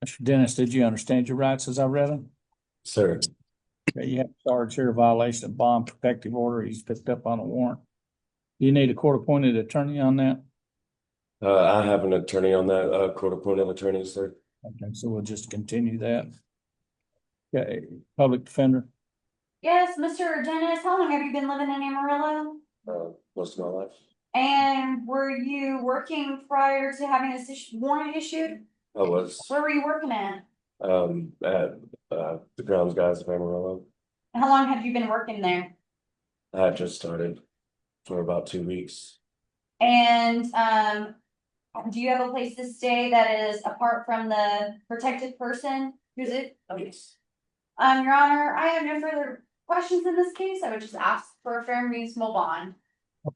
Mr. Dennis, did you understand your rights as I read them? Sir, Okay, you have charged here violation of bond protective order. He's picked up on a warrant. Do you need a court-appointed attorney on that? I have an attorney on that, court-appointed attorney, sir. Okay, so we'll just continue that. Okay, public defender. Yes, Mr. Dennis, how long have you been living in Amarillo? Most of my life. And were you working prior to having this warrant issued? I was, Where were you working at? at, the Grounds Guys of Amarillo. How long have you been working there? I had just started for about 2 weeks. And, do you have a place to stay that is apart from the protected person? Who's it? Yes. Your Honor, I have no further questions in this case. I would just ask for a fair and reasonable bond.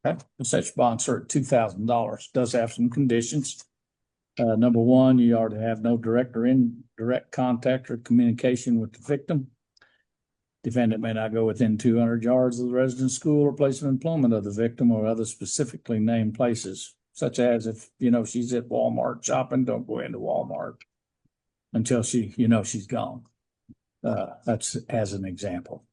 Okay, such bond, sir, $2,000. Does have some conditions. Number one, you are to have no direct or indirect contact or communication with the victim. Defendant may not go within 200 yards of the residence, school, or place of employment of the victim or other specifically named places, such as if, she's at Walmart shopping, don't go into Walmart until she's gone. That's as an example.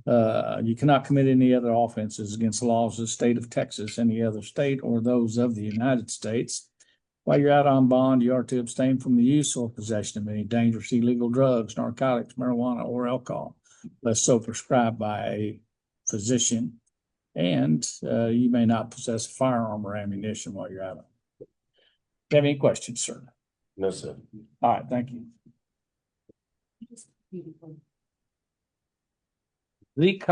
You cannot commit any other offenses against the laws of the state of Texas, any other state, or those of the United States. While you're out on bond, you are to abstain from the use or possession of any dangerous illegal drugs, narcotics, marijuana, or alcohol, unless so prescribed by a physician. And you may not possess a firearm or ammunition while you're out. Do you have any questions, sir? No, sir. All right, thank you. Zeke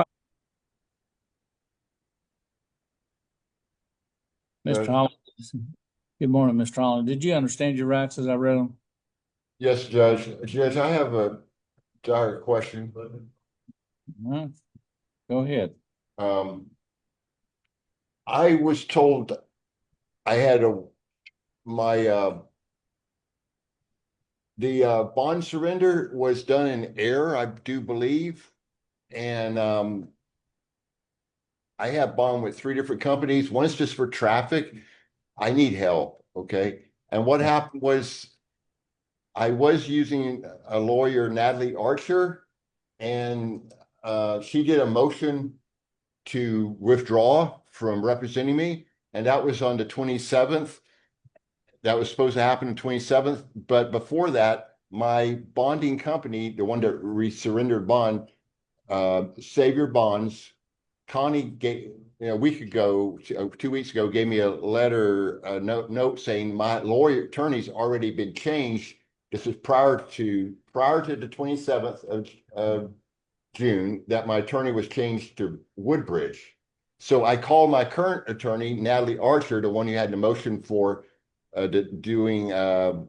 Mr. Holland. Good morning, Mr. Holland. Did you understand your rights as I read them? Yes, Judge. Judge, I have a dire question. Go ahead. I was told I had the bond surrender was done in error, I do believe. And I have bond with 3 different companies. One is just for traffic. I need help, okay? And what happened was I was using a lawyer, Natalie Archer, and she did a motion to withdraw from representing me, and that was on the 27th. That was supposed to happen on the 27th, but before that, my bonding company, the one that surrendered bond, Savior Bonds, Connie gave, a week ago, 2 weeks ago, gave me a letter, a note saying my lawyer attorney's already been changed. This is prior to the 27th of June, that my attorney was changed to Woodbridge. So I called my current attorney, Natalie Archer, the one who had the motion for doing the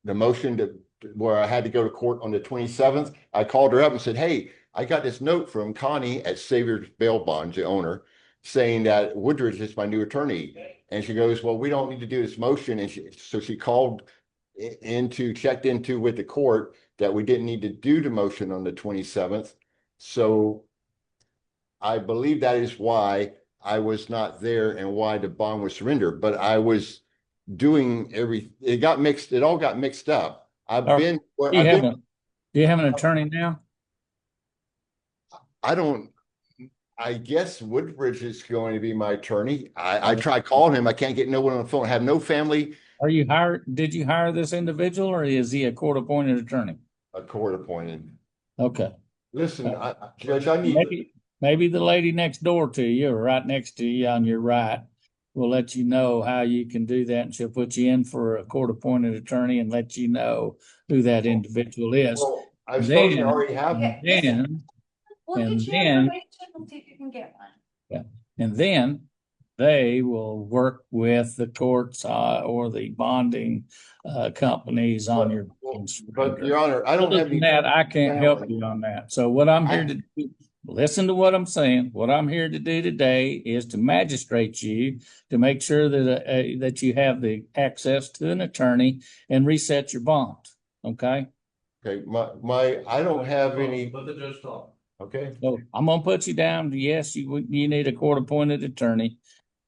motion where I had to go to court on the 27th. I called her up and said, hey, I got this note from Connie at Savior's Bail Bonds, the owner, saying that Woodridge is my new attorney. And she goes, well, we don't need to do this motion. And so she called checked into with the court that we didn't need to do the motion on the 27th. So I believe that is why I was not there and why the bond was surrendered. But I was doing it all got mixed up. Do you have an attorney now? I guess Woodbridge is going to be my attorney. I tried calling him. I can't get no one on the phone. I have no family. Did you hire this individual, or is he a court-appointed attorney? A court-appointed. Okay. Listen, Judge, I need maybe the lady next door to you or right next to you on your right will let you know how you can do that, and she'll put you in for a court-appointed attorney and let you know who that individual is. Well, I suppose I already have them. We'll And get you then- information and see if you can get one. Yeah, and then they will work with the courts or the bonding companies on your. But Your Honor, I don't have any. That I can't help you on that. So what I'm here to do, listen to what I'm saying. What I'm here to do today is to magistrate you to make sure that that you have the access to an attorney and reset your bond. Okay. Okay, I don't have any. Let the judge talk. Okay. So I'm gonna put you down. Yes, you need a court-appointed attorney.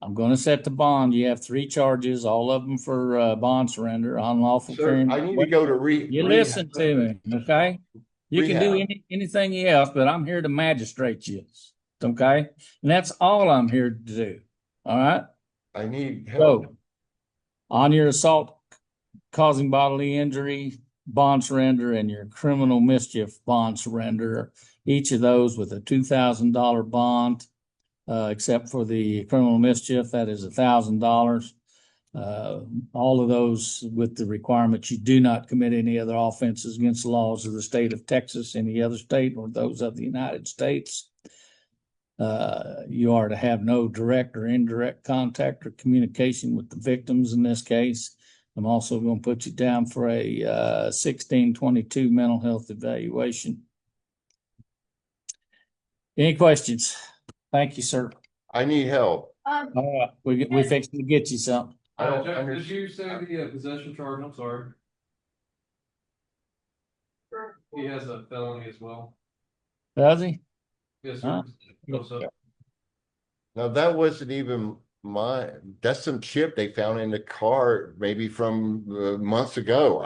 I'm gonna set the bond. You have 3 charges, all of them for bond surrender, unlawful Sir, carrying. I need to go to You listen to me, okay? You can do Rehab. anything else, but I'm here to magistrate you, okay? And that's all I'm here to do, all right? I need help. So, on your assault causing bodily injury, bond surrender, and your criminal mischief bond surrender, each of those with a $2,000 bond, except for the criminal mischief, that is $1,000. All of those with the requirement you do not commit any other offenses against the laws of the state of Texas, any other state, or those of the United States. You are to have no direct or indirect contact or communication with the victims in this case. I'm also going to put you down for a 1622 mental health evaluation. Any questions? Thank you, sir. I need help. All right, we fixed to get you something. I don't Jeff, did understand. you say the possession charge? I'm sorry. He has a felony as well. Does he? Yes, Huh? sir. Also, Now, that wasn't even that's some chip they found in the car, maybe from months ago.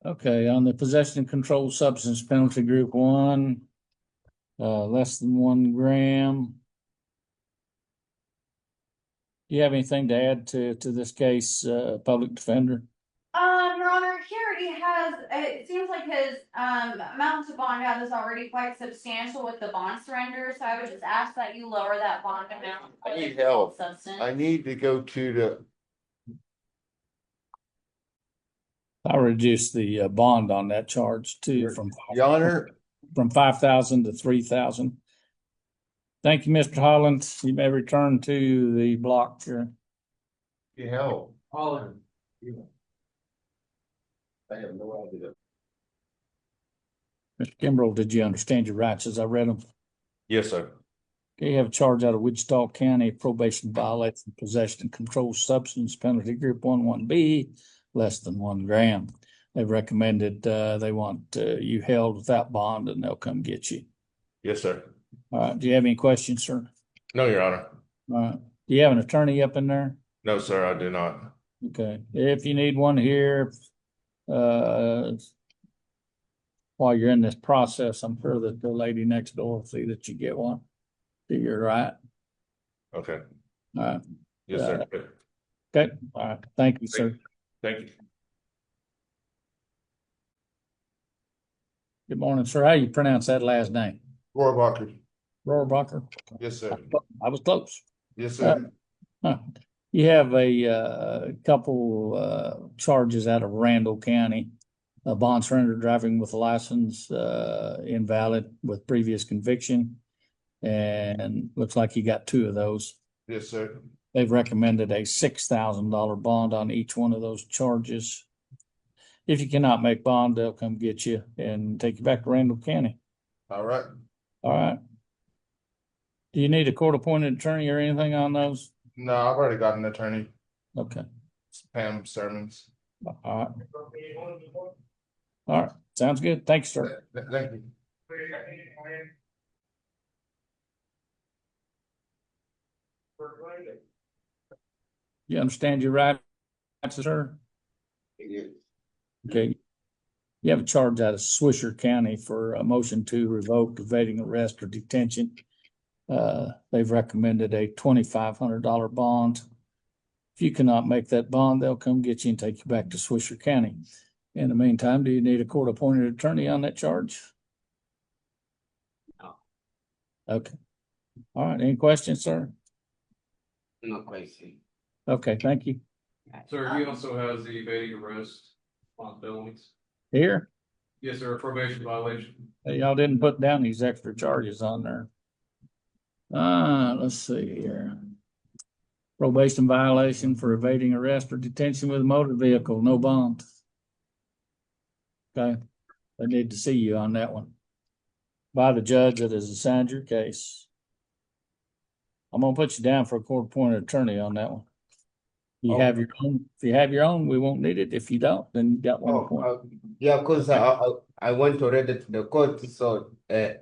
Okay, on the possession and controlled substance penalty group 1, less than 1 gram. Do you have anything to add to this case, public defender? Your Honor, he already has, it seems like his, amount to bond out is already quite substantial with the bond surrender, so I would just ask that you lower that bond amount. I need for the controlled help. Substance. I need to go to the, I reduced the bond on that charge too from Your Honor, 5,000 to 3,000. Thank you, Mr. Holland. You may return to the block here. you help. Holland. I have no idea. Mr. Kimbrell, did you understand your rights as I read them? Yes, sir. Okay, you have a charge out of Wichita County, probation violation, possession and controlled substance penalty group 11B, less than 1 gram. They've recommended they want you held without bond, and they'll come get you. Yes, sir. All right. Do you have any questions, sir? No, Your Honor. All right. Do you have an attorney up in there? No, sir, I do not. Okay. If you need one here, while you're in this process, I'm sure that the lady next door will see that you get one. Do you right? Okay. All right. Yes, sir. Okay. All right. Thank you, sir. Thank you. Good morning, sir. How you pronounce that last name? Rohrbacher. Rohrbacher? Yes, sir. I was close. Yes, sir. You have a couple charges out of Randall County. A bond surrender, driving with a license invalid with previous conviction. And looks like you got 2 of those. Yes, sir. They've recommended a $6,000 bond on each one of those charges. If you cannot make bond, they'll come get you and take you back to Randall County. All right. All right. Do you need a court-appointed attorney or anything on those? No, I've already got an attorney, Okay. Pam Sermons. All right. All right. Sounds good. Thanks, sir. Thank you. You understand your rights, sir? Okay. You have a charge out of Swisher County for a motion to revoke evading arrest or detention. They've recommended a $2,500 bond. If you cannot make that bond, they'll come get you and take you back to Swisher County. In the meantime, do you need a court-appointed attorney on that charge? No. Okay. All right. Any questions, sir? No question. Okay. Thank you. Sir, he also has the evading arrest responsibilities. Here, Yes, sir, probation violation. y'all didn't put down these extra charges on there. Let's see here. Probation violation for evading arrest or detention with a motor vehicle, no bond. Okay, they need to see you on that one by the judge that has assigned your case. I'm gonna put you down for a court-appointed attorney on that one. You have your own, if you have your own, we won't need it. If you don't, then you got one point. Yeah, because I went already to the court, so they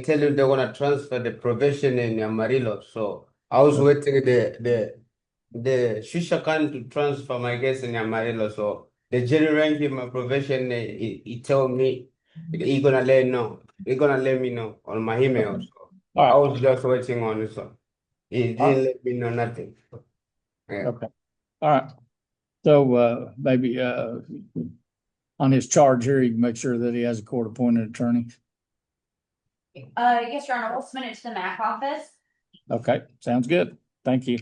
tell you they're gonna transfer the probation in Amarillo. So I was waiting the Shisha Khan to transfer my case in Amarillo. So the jury ranking my probation, he told me he gonna let me know on my email. So All I right, was just waiting on it. So he didn't let me know nothing. Yeah. okay, all right. So, maybe, on his charge here, you can make sure that he has a court-appointed attorney. Yes, Your Honor, we'll submit it to the MAC office. Okay, sounds good. Thank you.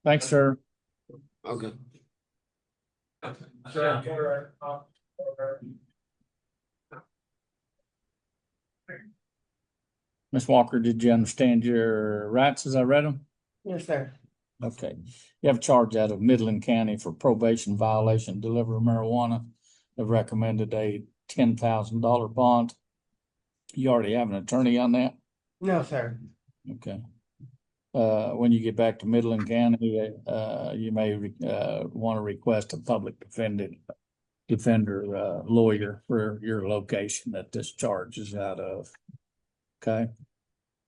Thanks, sir. Okay. Ms. Walker, did you understand your rights as I read them? Yes, sir. Okay. You have a charge out of Midland County for probation violation, delivery of marijuana. They've recommended a $10,000 bond. You already have an attorney on that? No, sir. Okay. When you get back to Midland County, you may want to request a public defender lawyer for your location that this charge is out of. Okay.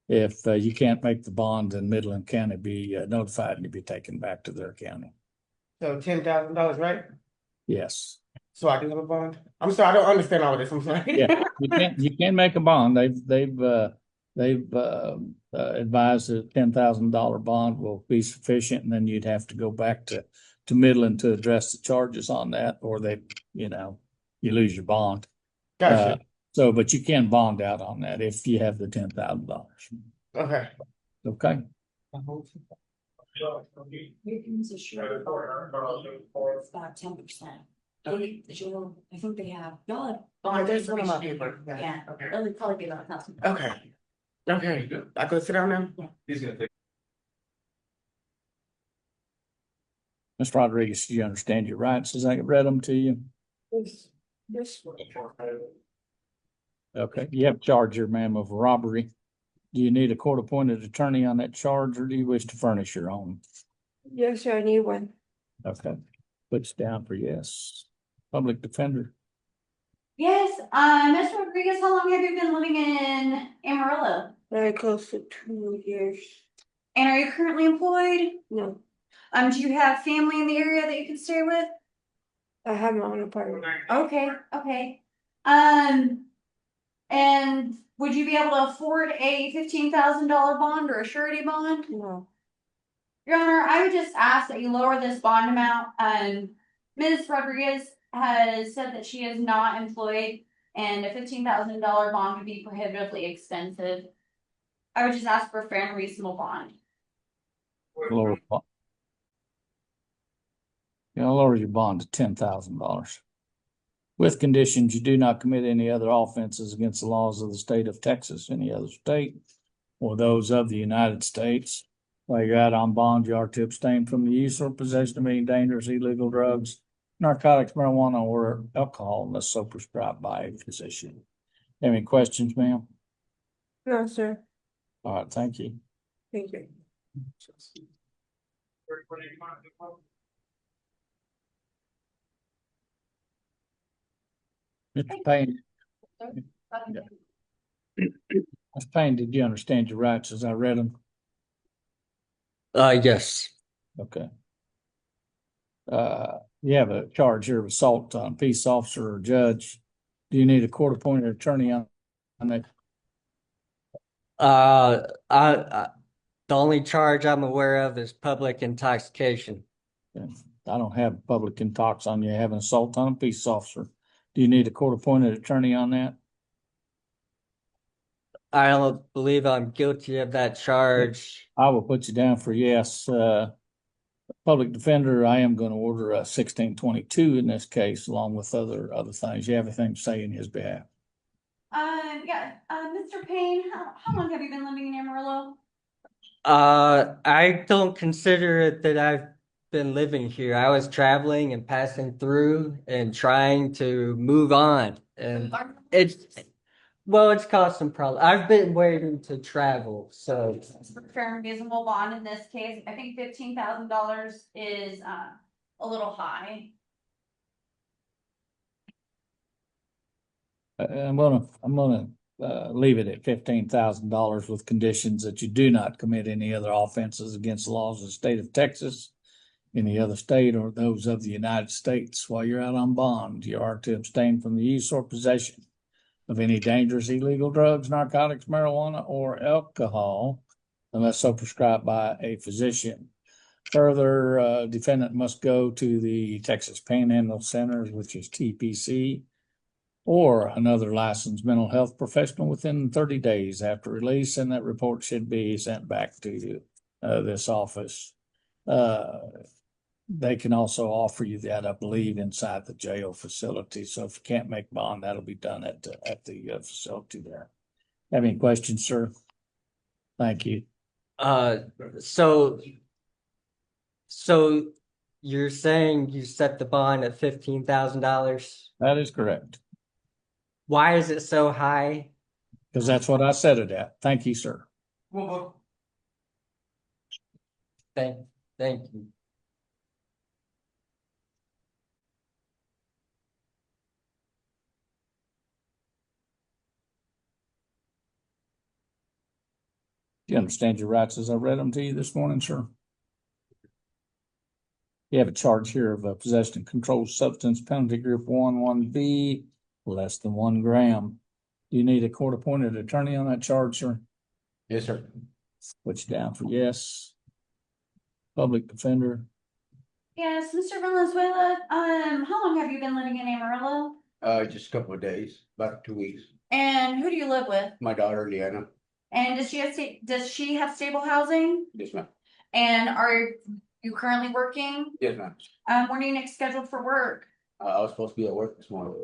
If you can't make the bond, then Midland County be notified and you be taken back to their county. So $10,000, right? Yes. So I do have a bond? I'm sorry, I don't understand all of this. I'm sorry. Yeah, you can't make a bond. They've advised that $10,000 bond will be sufficient, and then you'd have to go back to Midland to address the charges on that, or you lose your bond. Gotcha. But you can bond out on that if you have the $10,000. Okay. Okay. It's about 10%. I think they have, y'all have bond There's one of my information. paper. Yeah, it'll probably be about 1,000. Okay. Okay. I go sit down now? He's gonna take. Ms. Rodriguez, do you understand your rights as I read them to you? Yes. Yes. Okay. You have a charge here, ma'am, of robbery. Do you need a court-appointed attorney on that charge, or do you wish to furnish your own? Yes, sir, I need one. Okay. Puts down for yes. Public defender. Yes, Ms. Rodriguez, how long have you been living in Amarillo? Very close to 2 years. And are you currently employed? No, Do you have family in the area that you can stay with? I have my own apartment. Okay, okay. And would you be able to afford a $15,000 bond or a surety bond? No. Your Honor, I would just ask that you lower this bond amount. Ms. Rodriguez has said that she is not employed, and a $15,000 bond would be prohibitively expensive. I would just ask for a fair and reasonable bond. Lower bond. Lower your bond to $10,000. With conditions you do not commit any other offenses against the laws of the state of Texas, any other state, or those of the United States. While you're out on bond, you are to abstain from the use or possession of any dangerous illegal drugs, narcotics, marijuana, or alcohol unless so prescribed by a physician. Any questions, ma'am? No, sir. All right, thank you. Thank you. Mr. Paine. Ms. Paine, did you understand your rights as I read them? Yes. Okay. You have a charge here of assault on a peace officer or judge. Do you need a court-appointed attorney on that? The only charge I'm aware of is public intoxication. I don't have public intox on you. I have an assault on a peace officer. Do you need a court-appointed attorney on that? I don't believe I'm guilty of that charge. I will put you down for yes. Public defender, I am going to order a 1622 in this case, along with other things. You have anything to say in his behalf? Mr. Paine, how long have you been living in Amarillo? I don't consider it that I've been living here. I was traveling and passing through and trying to move on. And Well, it's caused some problems. I've been waiting to travel, so Fair and reasonable bond in this case, I think $15,000 is, a little high. I'm gonna leave it at $15,000 with conditions that you do not commit any other offenses against the laws of the state of Texas, any other state, or those of the United States. While you're out on bond, you are to abstain from the use or possession of any dangerous illegal drugs, narcotics, marijuana, or alcohol, unless so prescribed by a physician. Further, defendant must go to the Texas Panhandle Centers, which is TPC, or another licensed mental health professional within 30 days after release, and that report should be sent back to this office. They can also offer you that, I believe, inside the jail facility. So if you can't make bond, that'll be done at the facility there. Have any questions, sir? Thank you. so you're saying you set the bond at $15,000? That is correct, Why is it so high? because that's what I set it at. Thank you, sir. Thank you. Do you understand your rights as I read them to you this morning, sir? You have a charge here of possession of controlled substance, penalty group 1B, less than 1 gram. Do you need a court-appointed attorney on that charge, sir? Yes, sir. Put you down for yes. Public defender. Yes, Mr. Valenzuela, how long have you been living in Amarillo? Just a couple of days, about 2 weeks. And who do you live with? My daughter, Leanna. And does she have stable housing? Yes, ma'am. And are you currently working? Yes, ma'am. When are you next scheduled for work? I was supposed to be at work this morning.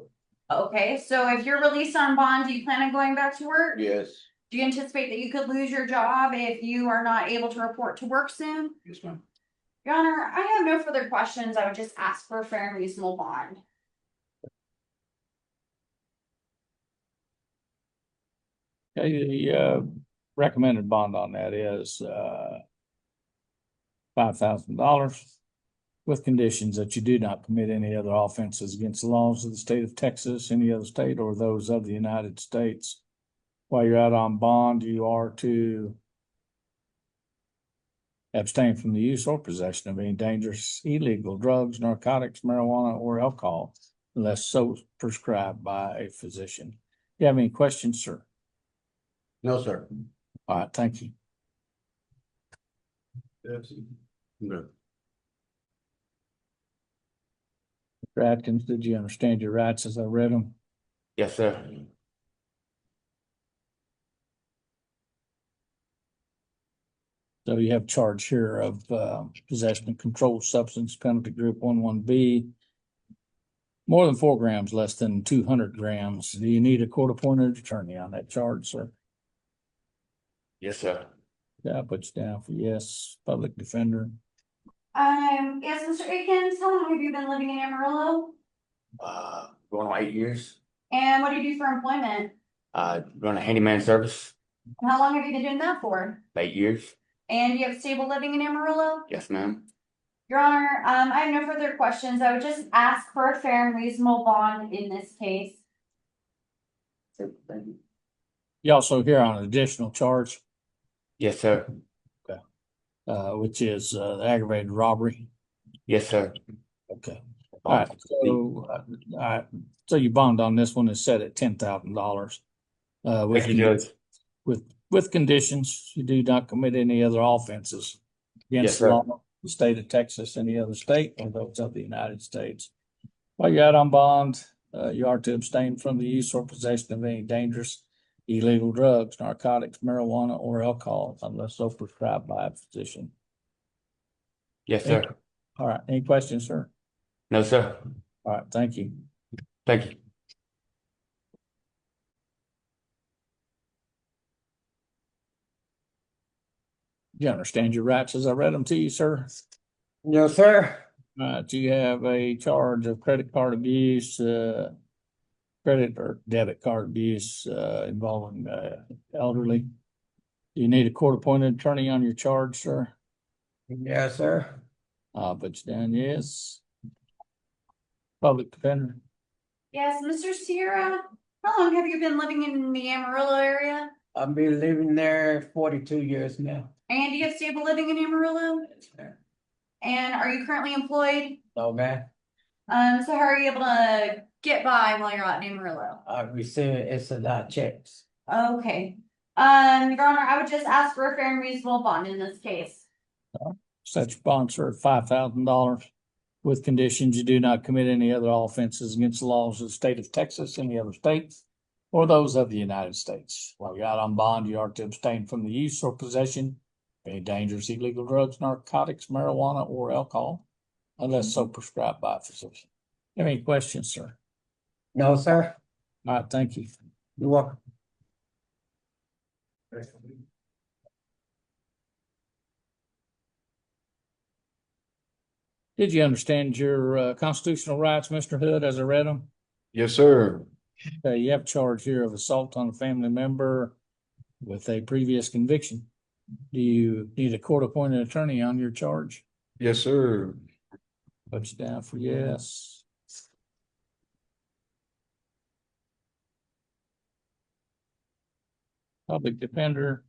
Okay, so if you're released on bond, do you plan on going back to work? Yes. Do you anticipate that you could lose your job if you are not able to report to work soon? Yes, ma'am. Your Honor, I have no further questions. I would just ask for a fair and reasonable bond. Okay, the recommended bond on that is $5,000 with conditions that you do not commit any other offenses against the laws of the state of Texas, any other state, or those of the United States. While you're out on bond, you are to abstain from the use or possession of any dangerous illegal drugs, narcotics, marijuana, or alcohol, unless so prescribed by a physician. Do you have any questions, sir? No, sir. All right, thank you. No. Mr. Atkins, did you understand your rights as I read them? Yes, sir. So you have charge here of possession of controlled substance, penalty group 11B, more than 4 grams, less than 200 grams. Do you need a court-appointed attorney on that charge, sir? Yes, sir. Yeah, I'll put you down for yes. Public defender. Yes, Mr. Akins, how long have you been living in Amarillo? Going on 8 years. And what do you do for employment? Run a handyman service. And how long have you been doing that for? 8 years. And you have stable living in Amarillo? Yes, ma'am. Your Honor, I have no further questions. I would just ask for a fair and reasonable bond in this case. You also here on an additional charge, Yes, sir. which is aggravated robbery. Yes, sir. Okay. All right. So you bond on this one is set at $10,000. Thank you, Judge. With conditions, you do not commit any other offenses against Yes, the sir. law of the state of Texas, any other state, or those of the United States. While you're out on bond, you are to abstain from the use or possession of any dangerous illegal drugs, narcotics, marijuana, or alcohol, unless so prescribed by a physician. Yes, sir. All right. Any questions, sir? No, sir. All right. Thank you. Thank you. You understand your rights as I read them to you, sir? No, sir. You have a charge of credit card abuse, credit or debit card abuse involving elderly. Do you need a court-appointed attorney on your charge, sir? Yes, sir. But down, yes. Public defender. Yes, Mr. Sierra, how long have you been living in the Amarillo area? I've been living there 42 years now. And do you have stable living in Amarillo? And are you currently employed? No, man. So how are you able to get by while you're out in Amarillo? I receive SNI checks. Okay. Your Honor, I would just ask for a fair and reasonable bond in this case. Such bonds are $5,000 with conditions you do not commit any other offenses against the laws of the state of Texas, any other states, or those of the United States. While you're out on bond, you are to abstain from the use or possession of any dangerous illegal drugs, narcotics, marijuana, or alcohol, unless so prescribed by a physician. Any questions, sir? No, sir. All right, thank you. You're welcome. Did you understand your constitutional rights, Mr. Hood, as I read them? Yes, sir. You have charge here of assault on a family member with a previous conviction. Do you need a court-appointed attorney on your charge? Yes, sir. Put you down for yes. Public defender.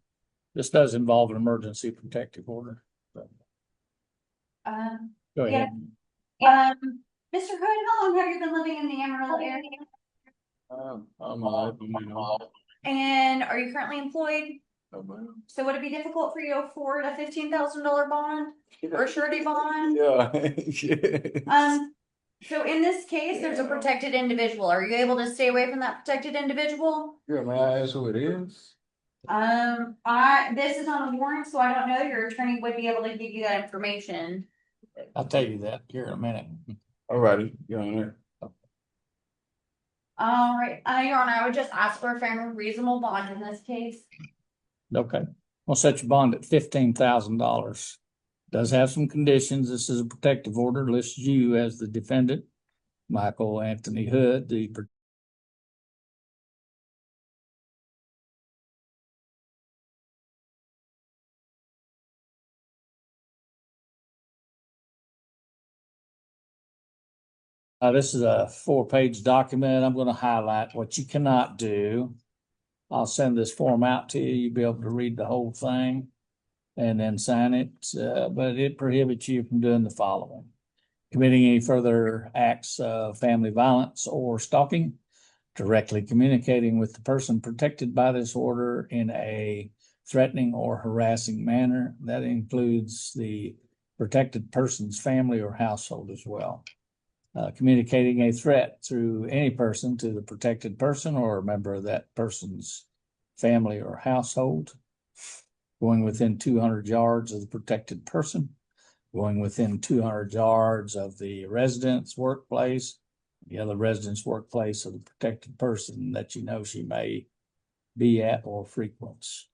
This does involve an emergency protective order. Um, Go Yeah. ahead. Mr. Hood, how long have you been living in the Amarillo area? And are you currently employed? So would it be difficult for you to afford a $15,000 bond or surety bond? Yeah. So in this case, there's a protected individual. Are you able to stay away from that protected individual? Yeah, may I ask who it is? This is on a warrant, so I don't know. Your attorney would be able to give you that information. I'll tell you that here in a minute. Alrighty, Your Honor. All right, Your Honor, I would just ask for a fair and reasonable bond in this case. Okay, we'll set your bond at $15,000. Does have some conditions. This is a protective order, lists you as the defendant, Michael Anthony Hood, the this is a 4-page document. I'm going to highlight what you cannot do. I'll send this form out to you. You'll be able to read the whole thing and then sign it. But it prohibits you from doing the following: committing any further acts of family violence or stalking, directly communicating with the person protected by this order in a threatening or harassing manner. That includes the protected person's family or household as well. Communicating a threat through any person to the protected person or a member of that person's family or household, going within 200 yards of the protected person, going within 200 yards of the resident's workplace, the other resident's workplace of the protected person that you know she may be at or frequents.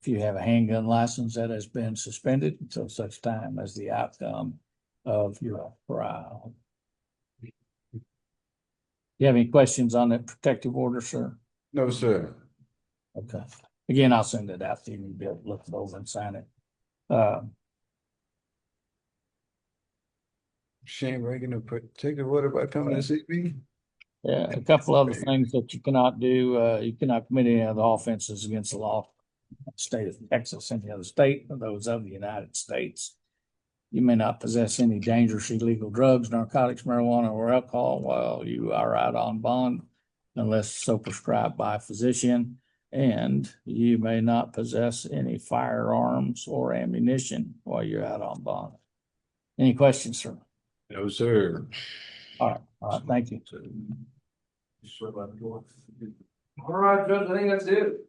If you have a handgun license, that has been suspended until such time as the outcome of your trial. You have any questions on that protective order, sir? No, sir. Okay. Again, I'll send it out to you and be able to look it over and sign it. Shane Reagan, a protective order by coming to see me? Yeah, a couple other things that you cannot do. You cannot commit any other offenses against the law of the state of Texas, any other state, or those of the United States. You may not possess any dangerous illegal drugs, narcotics, marijuana, or alcohol while you are out on bond, unless so prescribed by a physician. And you may not possess any firearms or ammunition while you're out on bond. Any questions, sir? No, sir. All right, thank you. All right, Judge, I think that's it.